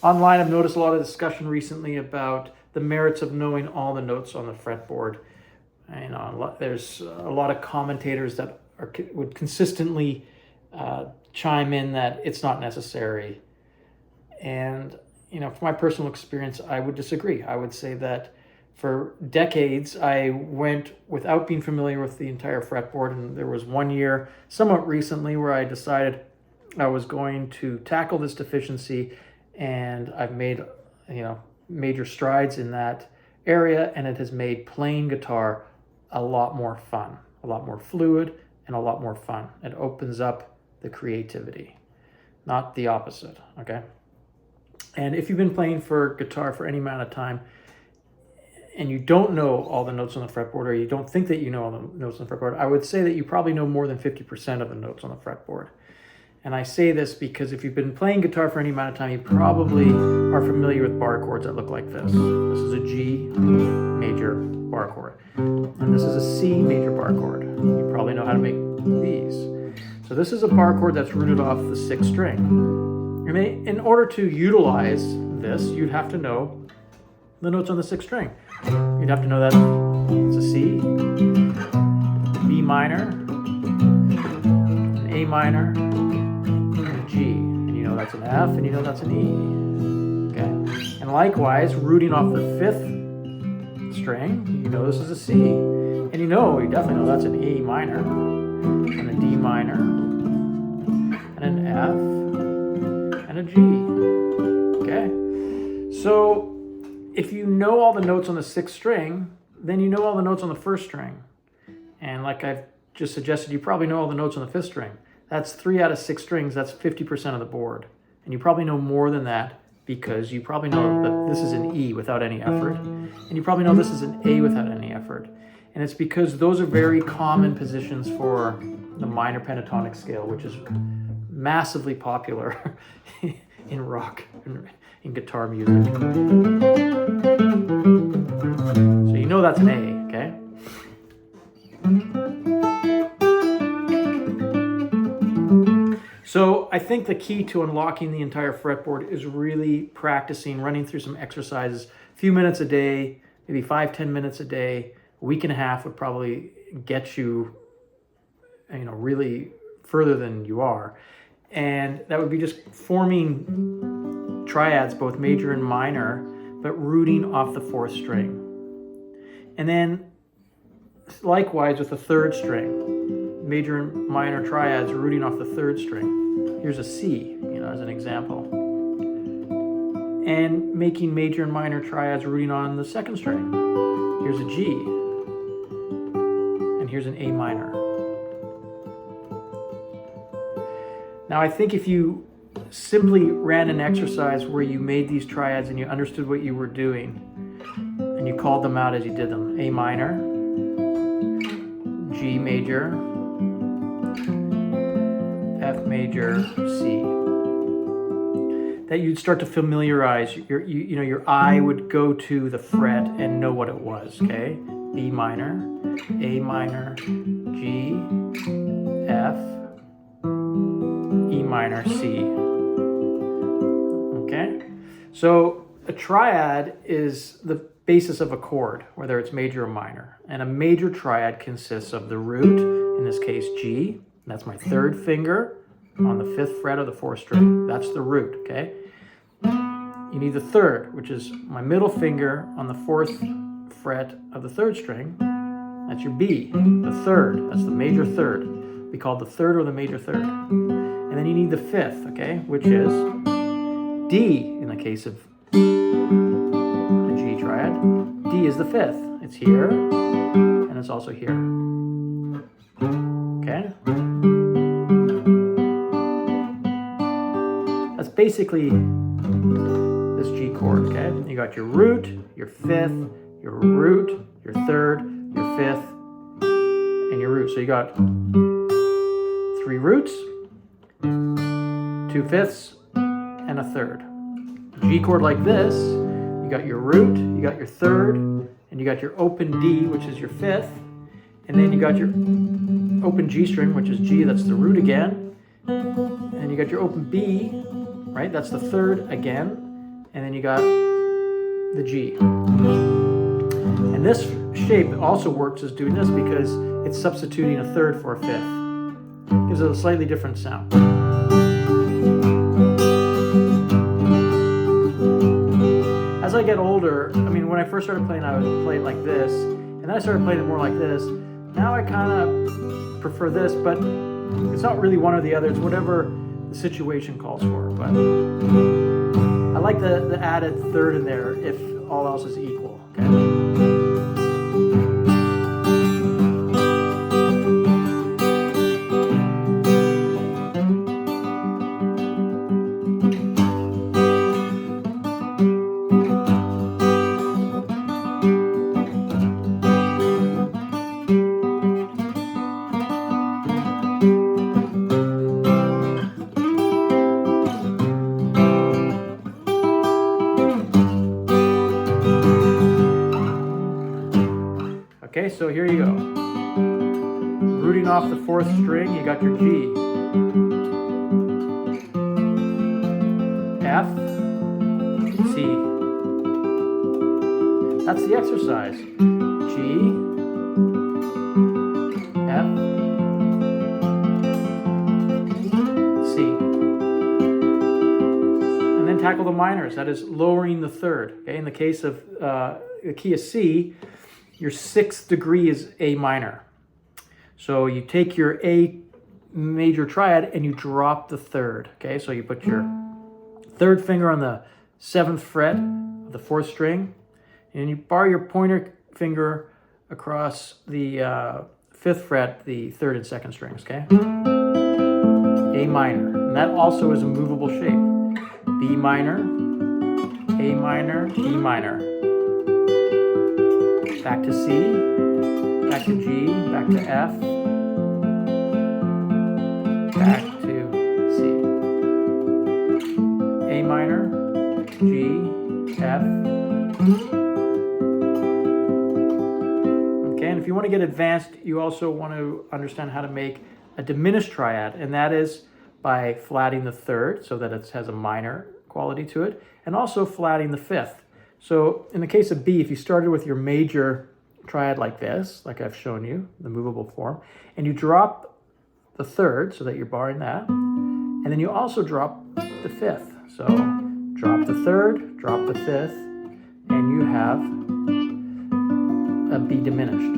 Online, I've noticed a lot of discussion recently about the merits of knowing all the notes on the fretboard. There's a lot of commentators that would consistently chime in that it's not necessary. And, from my personal experience, I would disagree. I would say that for decades, I went without being familiar with the entire fretboard. And there was one year, somewhat recently, where I decided I was going to tackle this deficiency. And I've made, major strides in that area. And it has made playing guitar a lot more fun, a lot more fluid, and a lot more fun. It opens up the creativity, not the opposite, okay? And if you've been playing for guitar for any amount of time and you don't know all the notes on the fretboard, or you don't think that you know all the notes on the fretboard, I would say that you probably know more than 50% of the notes on the fretboard. And I say this because if you've been playing guitar for any amount of time, you probably are familiar with bar chords that look like this. This is a G major bar chord. And this is a C major bar chord. You probably know how to make these. So this is a bar chord that's rooted off the 6th string. In order to utilize this, you'd have to know the notes on the 6th string. You'd have to know that it's a C, B minor, an A minor, and a G. And you know that's an F, and you know that's an E. Okay? And likewise, rooting off the 5th string, you know this is a C. And you definitely know that's an A minor, and a D minor, and an F, and a G. Okay? So if you know all the notes on the 6th string, then you know all the notes on the 1st string. And like I've just suggested, you probably know all the notes on the 5th string. That's 3 out of 6 strings. That's 50% of the board. And you probably know more than that because you probably know that this is an E without any effort. And you probably know this is an A without any effort. And it's because those are very common positions for the minor pentatonic scale, which is massively popular in rock, in guitar music. So you know that's an A, okay? So I think the key to unlocking the entire fretboard is really practicing, running through some exercises, a few minutes a day, maybe 5-10 minutes a day. A week and a half would probably get you, really further than you are. And that would be just forming triads, both major and minor, but rooting off the 4th string. And then likewise with the 3rd string, major and minor triads rooting off the 3rd string. Here's a C, as an example. And making major and minor triads rooting on the 2nd string. Here's a G. And here's an A minor. Now, I think if you simply ran an exercise where you made these triads and you understood what you were doing, and you called them out as you did them, A minor, G major, F major, C, that you'd start to familiarize. Your eye would go to the fret and know what it was, okay? B minor, A minor, G, F, E minor, C. Okay? So a triad is the basis of a chord, whether it's major or minor. And a major triad consists of the root, in this case G, that's my 3rd finger on the 5th fret of the 4th string. That's the root, okay? You need the 3rd, which is my middle finger on the 4th fret of the 3rd string. That's your B, the 3rd. That's the major 3rd. We call it the 3rd or the major 3rd. And then you need the 5th, okay, which is D in the case of the G triad. D is the 5th. It's here, and it's also here. Okay? That's basically this G chord, okay? You got your root, your 5th, your root, your 3rd, your 5th, and your root. So you got 3 roots, 2 5ths, and a 3rd. G chord like this, you got your root, you got your 3rd, and you got your open D, which is your 5th, and then you got your open G string, which is G, that's the root again, and you got your open B, right, that's the 3rd again, and then you got the G. And this shape also works as doing this because it's substituting a third for a fifth. Gives it a slightly different sound. As I get older, I mean, when I first started playing, I would play it like this, and then I started playing it more like this. Now I kind of prefer this, but it's not really one or the other. It's whatever the situation calls for. But I like the added third in there if all else is equal. Okay. Okay, so here you go. Rooting off the fourth string, you got your G, F, C. That's the exercise. G, F, C. And then tackle the minors. That is lowering the third. Okay, in the case of the key of C, your sixth degree is A minor. So you take your A major triad and you drop the third. Okay, so you put your third finger on the 7th fret of the 4th string, and you bar your pointer finger across the 5th fret, the 3rd and 2nd strings. Okay, A minor, and that also is a movable shape. B minor, A minor, E minor. Back to C, back to G, back to F, back to C. A minor, G, F. Okay, and if you want to get advanced, you also want to understand how to make a diminished triad, and that is by flatting the third so that it has a minor quality to it, and also flatting the fifth. So in the case of B, if you started with your major triad like this, like I've shown you, the movable form, and you drop the third so that you're barring that, and then you also drop the fifth. So drop the third, drop the fifth, and you have a B diminished.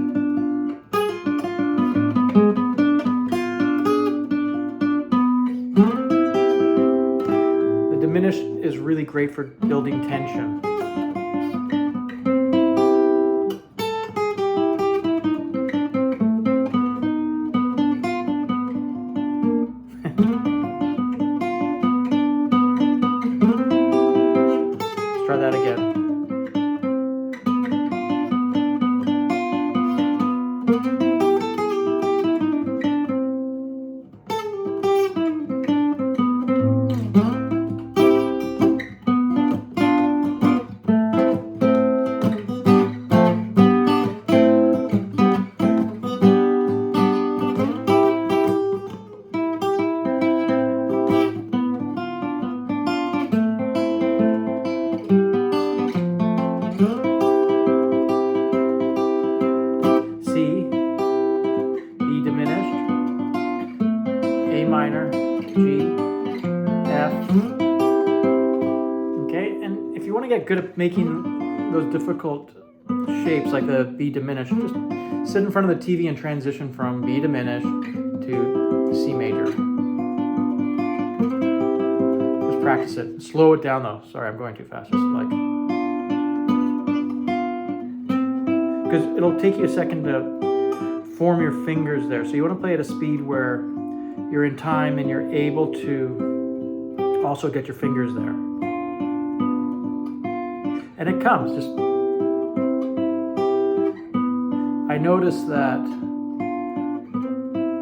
The diminished is really great for building tension. Try that again. Minor, G, F. Okay, and if you want to get good at making those difficult shapes like the B diminished, just sit in front of the TV and transition from B diminished to C major. Just practice it. Slow it down though. Sorry, I'm going too fast. Just like, because it'll take you a second to form your fingers there. So you want to play at a speed where you're in time and you're able to also get your fingers there. And it comes. Just I noticed that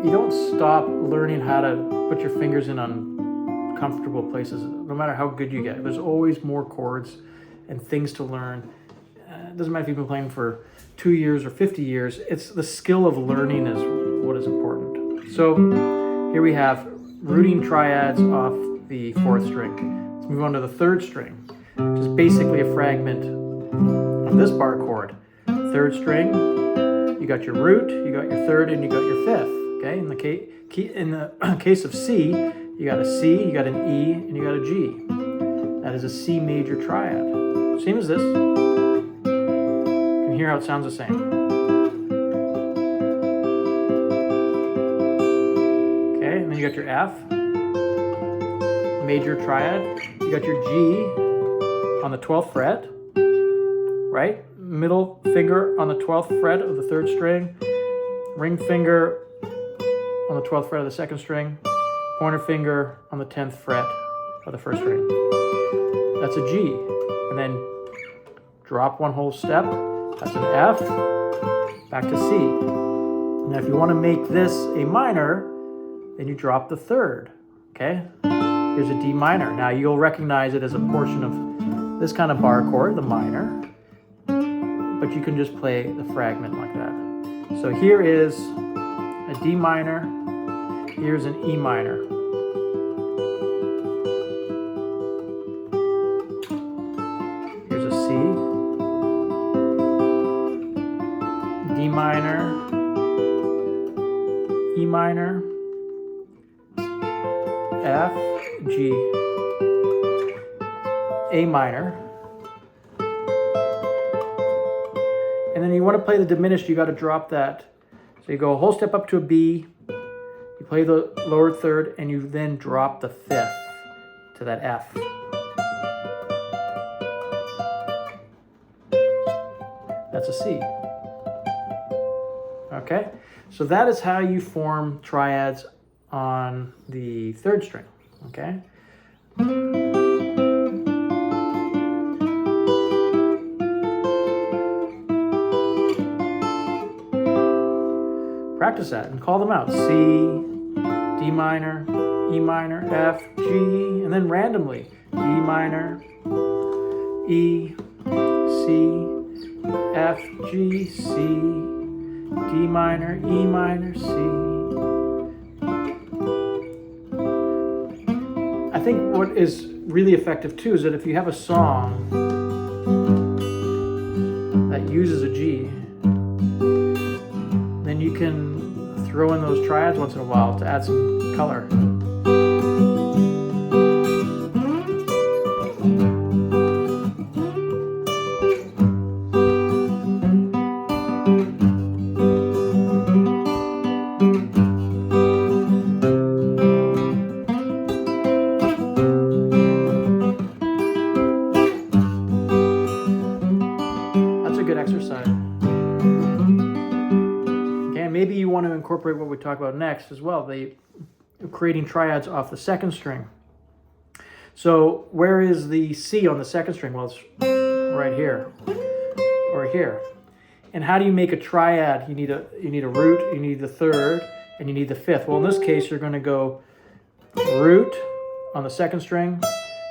you don't stop learning how to put your fingers in uncomfortable places, no matter how good you get. There's always more chords and things to learn. It doesn't matter if you've been playing for 2 years or 50 years. It's the skill of learning is what is important. So here we have rooting triads off the 4th string. Let's move on to the 3rd string. which is basically a fragment of this bar chord. Third string, you got your root, you got your third, and you got your fifth. Okay, in the case of C, you got a C, you got an E, and you got a G. That is a C major triad. Same as this. You can hear how it sounds the same. Okay, and then you got your F, major triad. You got your G on the 12th fret, right? Middle finger on the 12th fret of the third string, ring finger on the 12th fret of the second string, pointer finger on the 10th fret of the first string. That's a G. And then drop one whole step. That's an F. Back to C. Now if you want to make this a minor, then you drop the third. Okay? Here's a D minor. Now you'll recognize it as a portion of this kind of bar chord, the minor. But you can just play the fragment like that. So here is a D minor. Here's an E minor. Here's a C, D minor, E minor, F, G, A minor. And then you want to play the diminished, you got to drop that. So you go a whole step up to a B, you play the lower third, and you then drop the fifth to that F. That's a C. Okay, so that is how you form triads on the third string. Okay. Practice that and call them out. C, D minor, E minor, F, G, and then randomly D minor, E, C, F, G, C, D minor, E minor, C. I think what is really effective too is that if you have a song that uses a G, then you can throw in those triads once in a while to add some color. That's a good exercise. Maybe you want to incorporate what we talk about next as well, creating triads off the second string. So where is the C on the second string? Well, it's right here or here. And how do you make a triad? You need a root, you need the third, and you need the fifth. Well, in this case, you're going to go root on the second string,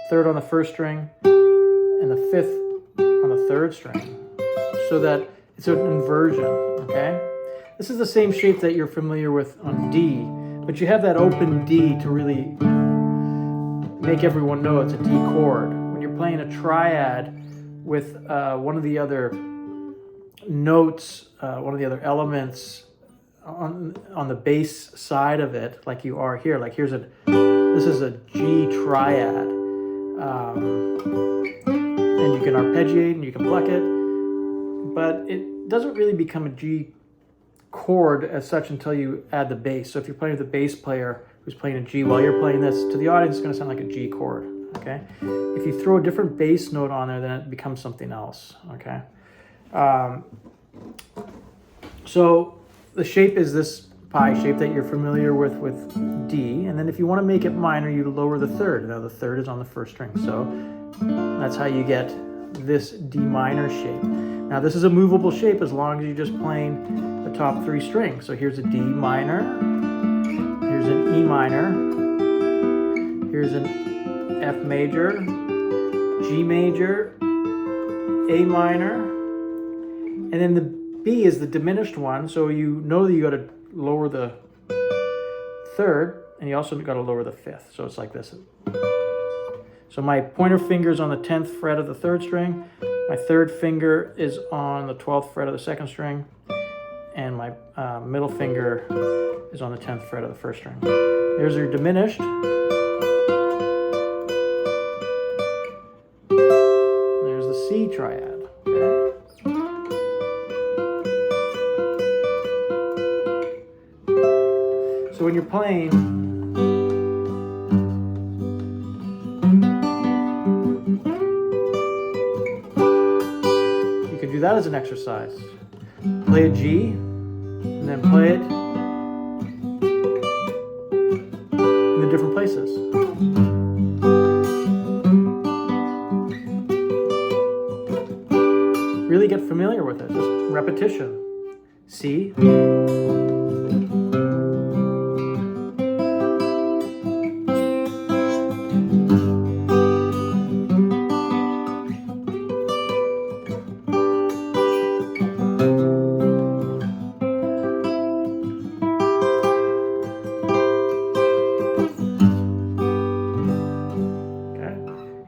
third on the first string, and the fifth on the third string, so that it's an inversion, okay? This is the same shape that you're familiar with on D, but you have that open D to really make everyone know it's a D chord. When you're playing a triad with one of the other notes, one of the other elements on the bass side of it, like you are here, like this is a G triad. And you can arpeggiate and you can pluck it, but it doesn't really become a G chord as such until you add the bass. So if you're playing with a bass player who's playing a G while you're playing this, to the audience it's going to sound like a G chord, okay? If you throw a different bass note on there, then it becomes something else, okay? So the shape is this pie shape that you're familiar with D, and then if you want to make it minor, you lower the third. Now the third is on the first string, so that's how you get this D minor shape. Now this is a movable shape as long as you're just playing the top three strings. So here's a D minor, here's an E minor, here's an F major, G major, A minor, and then the B is the diminished one, so you know that you got to lower the third, and you also got to lower the fifth. So it's like this. So my pointer finger is on the 10th fret of the 3rd string. My 3rd finger is on the 12th fret of the 2nd string. And my middle finger is on the 10th fret of the 1st string. There's your diminished. There's the C triad. Okay. So when you're playing, you can do that as an exercise. Play a G, and then play it in the different places. Really get familiar with it, just repetition. C.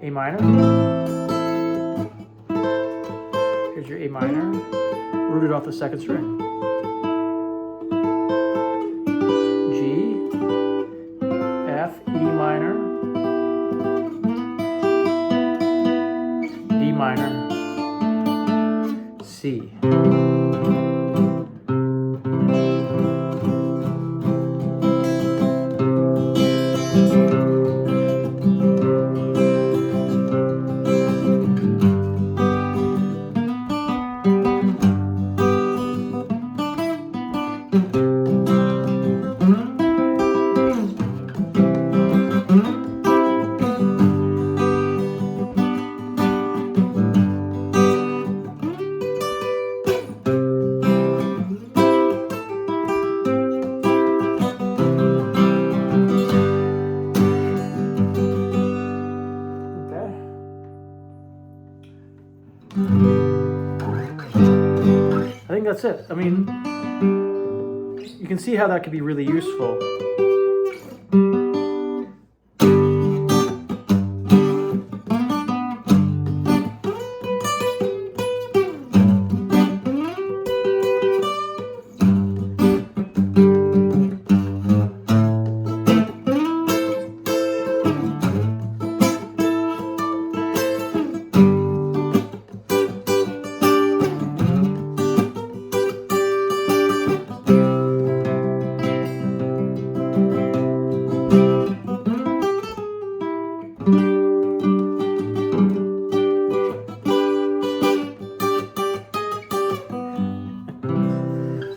A minor. Here's your A minor, rooted off the 2nd string. G, F, E minor, D minor, C. I think that's it. I mean, you can see how that could be really useful.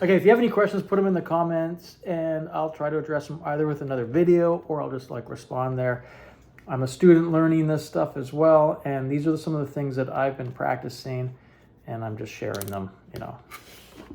Okay, if you have any questions, put them in the comments and I'll try to address them either with another video or I'll just respond there. I'm a student learning this stuff as well, and these are some of the things that I've been practicing and I'm just sharing them,